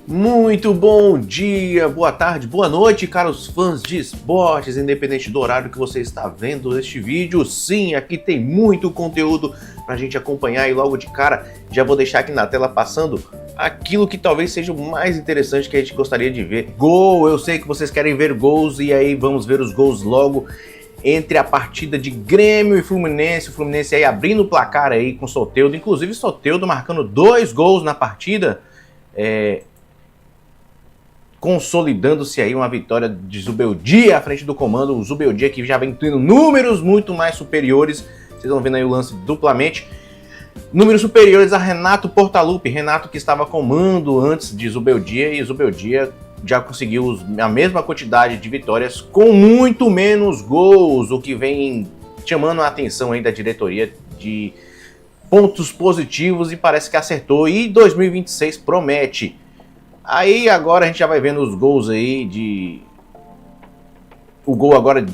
Muito bom dia, boa tarde, boa noite, caros fãs de esportes, independente do horário que você está vendo este vídeo. Sim, aqui tem muito conteúdo pra gente acompanhar e logo de cara já vou deixar aqui na tela passando aquilo que talvez seja o mais interessante que a gente gostaria de ver. Gol, eu sei que vocês querem ver gols e aí vamos ver os gols logo entre a partida de Grêmio e Fluminense. O Fluminense aí abrindo o placar aí com Soteldo, inclusive Soteldo marcando 2 gols na partida. Consolidando-se aí uma vitória de Zubeldia à frente do comando. O Zubeldia que já vem tendo números muito mais superiores. Vocês estão vendo aí o lance duplamente. Números superiores a Renato Portaluppi. Renato que estava comando antes de Zubeldia e Zubeldia já conseguiu a mesma quantidade de vitórias com muito menos gols, o que vem chamando a atenção aí da diretoria de pontos positivos e parece que acertou. E 2026 promete. Aí agora a gente já vai vendo os gols aí o gol agora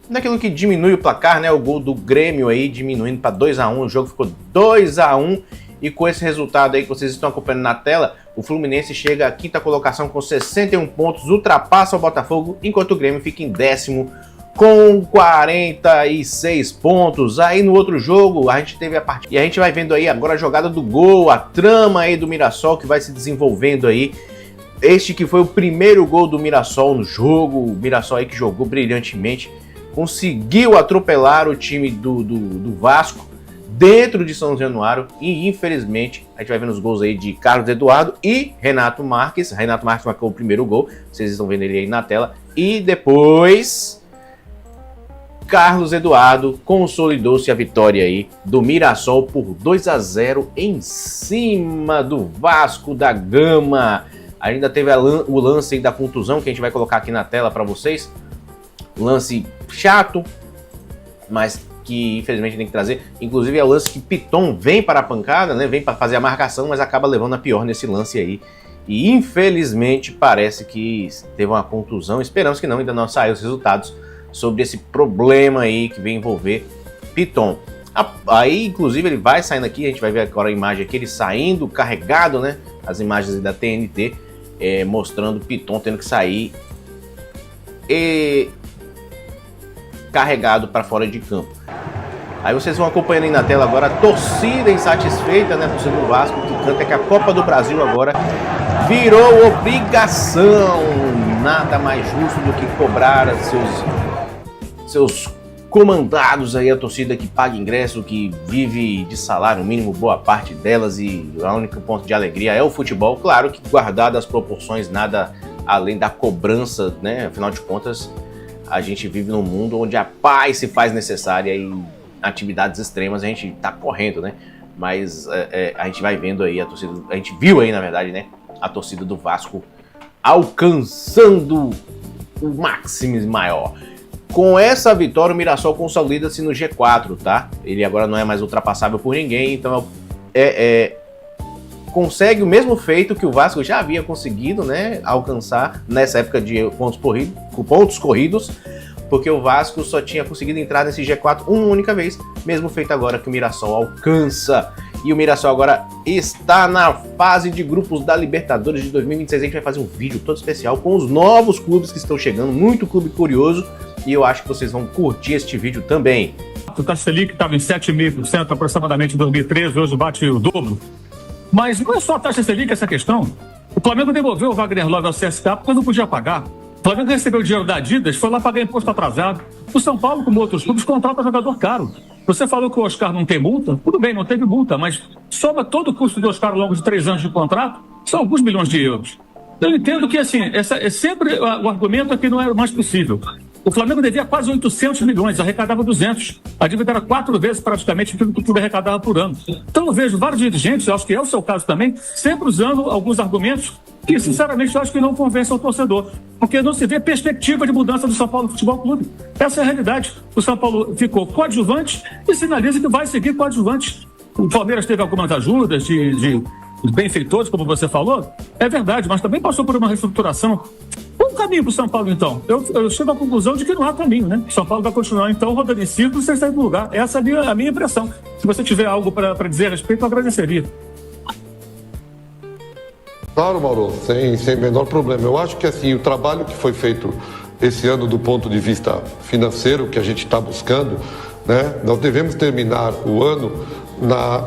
daquilo que diminui o placar, né? O gol do Grêmio aí diminuindo para 2-1, o jogo ficou 2-1 e com esse resultado aí que vocês estão acompanhando na tela, o Fluminense chega à 5ª colocação com 61 pontos, ultrapassa o Botafogo, enquanto o Grêmio fica em 10º com 46 pontos. Aí no outro jogo a gente teve a partida e a gente vai vendo aí agora a jogada do gol, a trama aí do Mirassol que vai se desenvolvendo aí. Este que foi o primeiro gol do Mirassol no jogo, o Mirassol aí que jogou brilhantemente, conseguiu atropelar o time do Vasco dentro de São Januário e infelizmente a gente vai vendo os gols aí de Carlos Eduardo e Renato Marques. Renato Marques marcou o primeiro gol, vocês estão vendo ele aí na tela, e depois Carlos Eduardo consolidou-se a vitória aí do Mirassol por 2-0 em cima do Vasco da Gama. Ainda teve o lance aí da contusão que a gente vai colocar aqui na tela para vocês. Lance chato, mas que infelizmente tem que trazer. Inclusive é o lance que Piton vem para a pancada, né? Vem para fazer a marcação, mas acaba levando a pior nesse lance aí. E infelizmente parece que teve uma contusão. Esperamos que não, ainda não saiu os resultados sobre esse problema aí que vem envolver Piton. Aí, inclusive, ele vai saindo aqui, a gente vai ver agora a imagem aqui, ele saindo, carregado, né? As imagens da TNT, mostrando Piton tendo que sair carregado para fora de campo. Aí vocês vão acompanhando aí na tela agora a torcida insatisfeita, né? A torcida do Vasco, que canta que a Copa do Brasil agora virou obrigação. Nada mais justo do que cobrar seus comandados aí, a torcida que paga ingresso, que vive de salário mínimo, boa parte delas, e o único ponto de alegria é o futebol. Claro que guardado as proporções, nada além da cobrança, né? Afinal de contas, a gente vive num mundo onde a paz se faz necessária e atividades extremas a gente tá correndo, né? Mas a gente vai vendo aí a torcida, a gente viu aí, na verdade, né? A torcida do Vasco alcançando o máximo maior. Com essa vitória, o Mirassol consolida-se no G4, tá? Ele agora não é mais ultrapassável por ninguém, então consegue o mesmo feito que o Vasco já havia conseguido, né? Alcançar nessa época de pontos corridos, porque o Vasco só tinha conseguido entrar nesse G4 uma única vez, mesmo feito agora que o Mirassol alcança. E o Mirassol agora está na fase de grupos da Libertadores de 2026. A gente vai fazer um vídeo todo especial com os novos clubes que estão chegando, muito clube curioso, e eu acho que vocês vão curtir este vídeo também. O Taxa Selic estava em 7,5% aproximadamente em 2013, hoje bate o dobro. Mas não é só a taxa Selic essa questão. O Flamengo devolveu o Wagner Love ao CSKA porque não podia pagar. O Flamengo recebeu o dinheiro da Adidas, foi lá pagar imposto atrasado. O São Paulo, como outros clubes, contrata jogador caro. Você falou que o Oscar não tem multa? Tudo bem, não teve multa, mas soma todo o custo do Oscar ao longo de 3 anos de contrato, são alguns milhões de euros. Eu entendo que, assim, sempre o argumento é que não era o mais possível. O Flamengo devia quase 800 milhões, arrecadava 200. A dívida era 4 vezes praticamente o que o clube arrecadava por ano. Então eu vejo vários dirigentes, eu acho que é o seu caso também, sempre usando alguns argumentos que, sinceramente, eu acho que não convencem o torcedor. Porque não se vê perspectiva de mudança do São Paulo Futebol Clube. Essa é a realidade. O São Paulo ficou coadjuvante e sinaliza que vai seguir coadjuvante. O Palmeiras teve algumas ajudas de benfeitores, como você falou. É verdade, mas também passou por uma reestruturação. Qual o caminho para o São Paulo, então? Eu chego à conclusão de que não há caminho, né? O São Paulo vai continuar, então, rodando em círculos sem sair do lugar. Essa é a minha impressão. Se você tiver algo para dizer a respeito, eu agradeceria. Claro, Mauro, sem menor problema. Eu acho que assim, o trabalho que foi feito esse ano do ponto de vista financeiro, que a gente está buscando, né? Nós devemos terminar o ano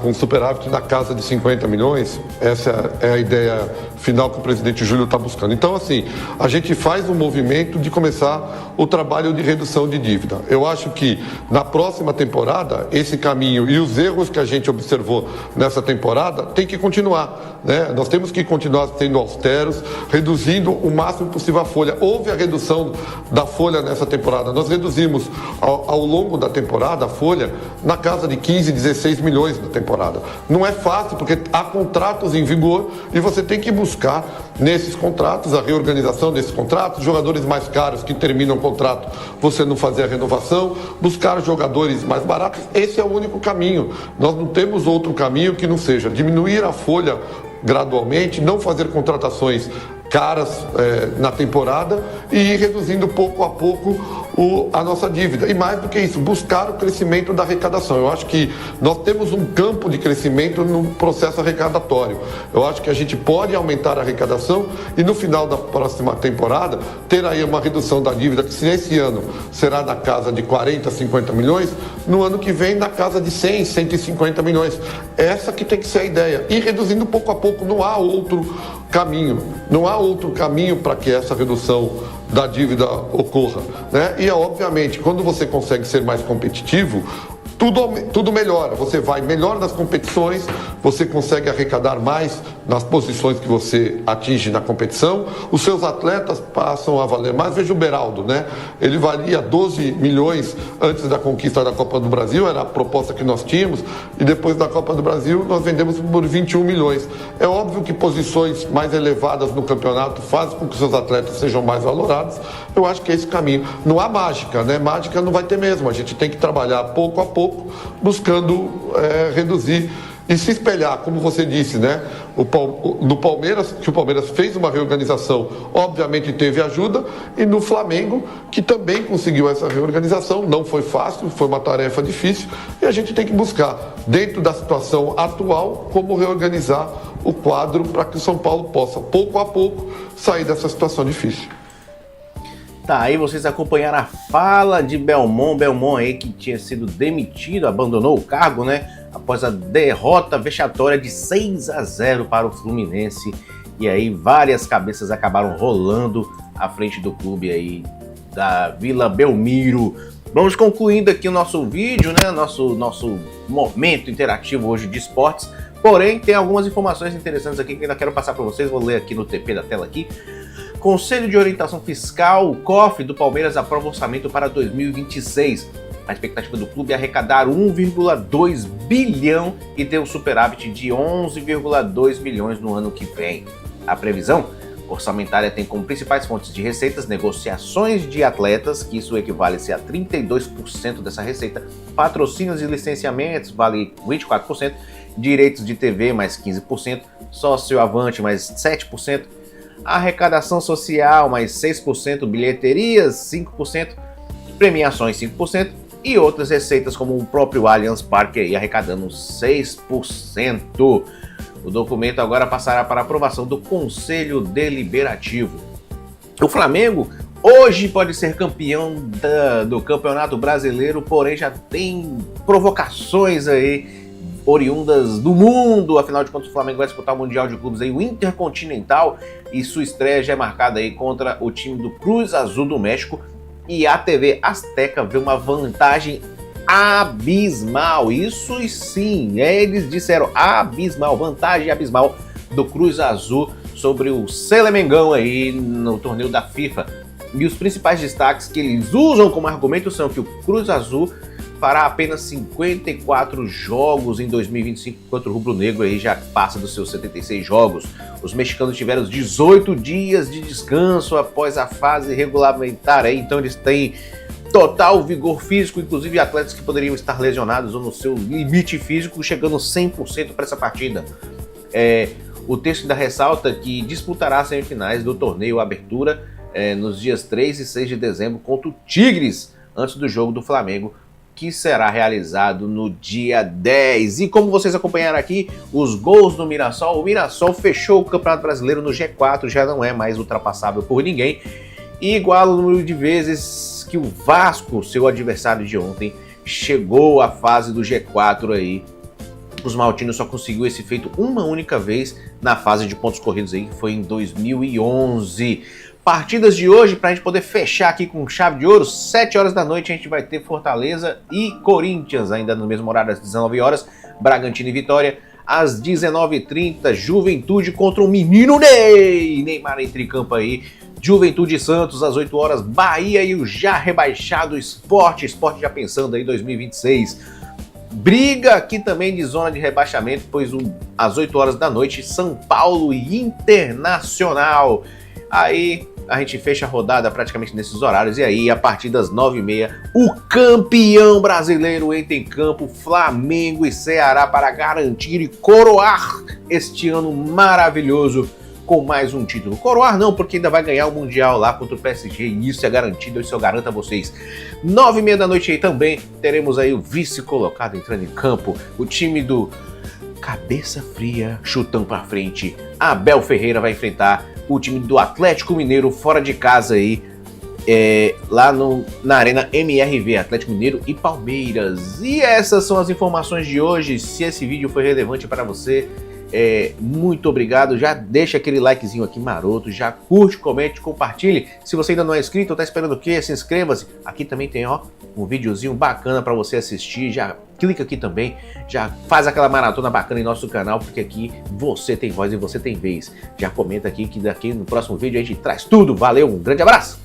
com superávit na casa de 50 milhões. Essa é a ideia final que o presidente Júlio está buscando. Então, assim, a gente faz um movimento de começar o trabalho de redução de dívida. Eu acho que na próxima temporada, esse caminho e os erros que a gente observou nessa temporada tem que continuar, né? Nós temos que continuar sendo austeros, reduzindo o máximo possível a folha. Houve a redução da folha nessa temporada. Nós reduzimos ao longo da temporada a folha na casa de 15, 16 milhões na temporada. Não é fácil, porque há contratos em vigor e você tem que buscar nesses contratos a reorganização desses contratos, jogadores mais caros que terminam o contrato, você não fazer a renovação, buscar jogadores mais baratos. Esse é o único caminho. Nós não temos outro caminho que não seja diminuir a folha gradualmente, não fazer contratações caras na temporada e ir reduzindo pouco a pouco a nossa dívida. E mais do que isso, buscar o crescimento da arrecadação. Eu acho que nós temos um campo de crescimento no processo arrecadatório. Eu acho que a gente pode aumentar a arrecadação e no final da próxima temporada ter aí uma redução da dívida que se esse ano será na casa de 40, 50 milhões, no ano que vem na casa de 100, 150 milhões. Essa que tem que ser a ideia. E reduzindo pouco a pouco, não há outro caminho. Não há outro caminho para que essa redução da dívida ocorra, né? E, obviamente, quando você consegue ser mais competitivo, tudo melhora. Você vai melhor nas competições, você consegue arrecadar mais nas posições que você atinge na competição, os seus atletas passam a valer mais. Veja o Beraldo, né? Ele valia 12 milhões antes da conquista da Copa do Brasil, era a proposta que nós tínhamos, e depois da Copa do Brasil nós vendemos por 21 milhões. É óbvio que posições mais elevadas no campeonato fazem com que os seus atletas sejam mais valorados. Eu acho que é esse caminho. Não há mágica, né? Mágica não vai ter mesmo. A gente tem que trabalhar pouco a pouco, buscando reduzir e se espelhar, como você disse, né? No Palmeiras, que o Palmeiras fez uma reorganização, obviamente teve ajuda, e no Flamengo, que também conseguiu essa reorganização. Não foi fácil, foi uma tarefa difícil, e a gente tem que buscar, dentro da situação atual, como reorganizar o quadro para que o São Paulo possa, pouco a pouco, sair dessa situação difícil. Tá, aí vocês acompanharam a fala de Belmont aí que tinha sido demitido, abandonou o cargo, né? Após a derrota vexatória de 6-0 para o Fluminense. E aí várias cabeças acabaram rolando à frente do clube aí da Vila Belmiro. Vamos concluindo aqui o nosso vídeo, né? Nosso momento interativo hoje de esportes. Porém, tem algumas informações interessantes aqui que ainda quero passar para vocês. Vou ler aqui no TP da tela aqui. Conselho de Orientação Fiscal, o COF do Palmeiras aprova o orçamento para 2026. A expectativa do clube é arrecadar 1,2 bilhão e ter um superávit de 11,2 milhões no ano que vem. A previsão orçamentária tem como principais fontes de receitas negociações de atletas, que isso equivale-se a 32% dessa receita, patrocínios e licenciamentos, vale 24%, direitos de TV mais 15%, sócio-avante mais 7%, arrecadação social mais 6%, bilheterias 5%, premiações 5% e outras receitas como o próprio Allianz Parque aí arrecadando 6%. O documento agora passará para aprovação do Conselho Deliberativo. O Flamengo hoje pode ser campeão do Campeonato Brasileiro, porém já tem provocações aí oriundas do mundo. Afinal de contas, o Flamengo vai disputar o Mundial de Clubes aí, o Intercontinental, e sua estreia já é marcada aí contra o time do Cruz Azul do México, e a TV Azteca vê uma vantagem abismal. Isso sim, eles disseram abismal, vantagem abismal do Cruz Azul sobre o Selemengão aí no torneio da FIFA. E os principais destaques que eles usam como argumento são que o Cruz Azul fará apenas 54 jogos em 2025, enquanto o Rubro Negro aí já passa dos seus 76 jogos. Os mexicanos tiveram 18 dias de descanso após a fase regulamentar aí, então eles têm total vigor físico, inclusive atletas que poderiam estar lesionados ou no seu limite físico, chegando 100% para essa partida. O texto ainda ressalta que disputará as semifinais do torneio Abertura nos dias 3 e 6 de dezembro contra o Tigres, antes do jogo do Flamengo, que será realizado no dia 10. E como vocês acompanharam aqui, os gols do Mirassol, o Mirassol fechou o Campeonato Brasileiro no G4, já não é mais ultrapassável por ninguém, e iguala o número de vezes que o Vasco, seu adversário de ontem, chegou à fase do G4 aí. Os maltinos só conseguiu esse feito uma única vez na fase de pontos corridos aí, que foi em 2011. Partidas de hoje, para a gente poder fechar aqui com chave de ouro, 7 horas da noite a gente vai ter Fortaleza e Corinthians, ainda no mesmo horário, às 19 horas, Bragantino e Vitória. Às 19h30, Juventude contra o menino Ney. Neymar entra em campo aí. Juventude e Santos, às 8 horas, Bahia e o já rebaixado Sport já pensando aí em 2026. Briga aqui também de zona de rebaixamento, pois às 8 horas da noite, São Paulo e Internacional. Aí a gente fecha a rodada praticamente nesses horários, e aí a partir das 9h30, o campeão brasileiro entra em campo, Flamengo e Ceará, para garantir e coroar este ano maravilhoso com mais um título. Coroar não, porque ainda vai ganhar o Mundial lá contra o PSG, e isso é garantido, isso eu garanto a vocês. 9h30 da noite aí também, teremos aí o vice colocado entrando em campo, o time do cabeça fria, chutão pra frente. Abel Ferreira vai enfrentar o time do Atlético Mineiro fora de casa aí, lá na Arena MRV, Atlético Mineiro e Palmeiras. E essas são as informações de hoje. Se esse vídeo foi relevante para você, muito obrigado. Já deixa aquele likezinho aqui maroto, já curte, comente, compartilhe. Se você ainda não é inscrito, tá esperando o quê? Se inscreva-se. Aqui também tem um videozinho bacana para você assistir. Já clica aqui também, já faz aquela maratona bacana em nosso canal, porque aqui você tem voz e você tem vez. Já comenta aqui que daqui no próximo vídeo a gente traz tudo. Valeu, um grande abraço!